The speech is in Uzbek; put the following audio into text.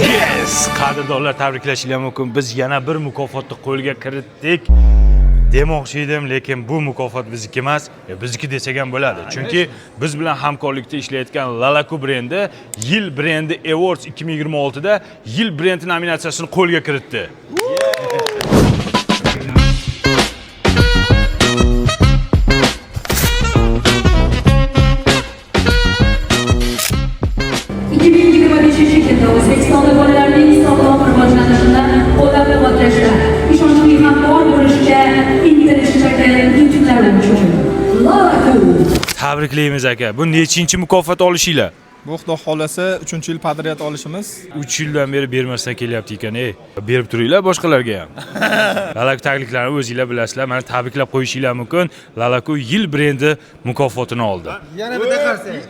Yes! Qadrdonlar, tabriklashinglar mumkin. Biz yana bir mukofotni qo'lga kiritdik. Demoqchi edim, lekin bu mukofot bizniki emas, bizniki desak ham bo'ladi. Chunki biz bilan hamkorlikda ishlayotgan Lalaku brendi Yil brendi Awards 2026 da Yil brendi nominatsiyasini qo'lga kiritdi. 2025 yilda O'zbekistonda bolalarning sog'lom rivojlanishida qo'llab-quvvatlashda ishonchli hamkor bo'lishga intilishidagi yutuqlar uchun Lalaku. Tabriklaymiz aka. Bu nechinchi mukofot olishinglar? Bu xudo xolasa 3-yil padriyat olishimiz. 3 yildan beri bermasdan kelyapti ekan, berib turinglar boshqalarga ham. Lalaku takliflarini o'zingizlar bilasizlar. Mana tabriklab qo'yishinglar mumkin. Lalaku Yil brendi mukofotini oldi. Yana bitta qarsak.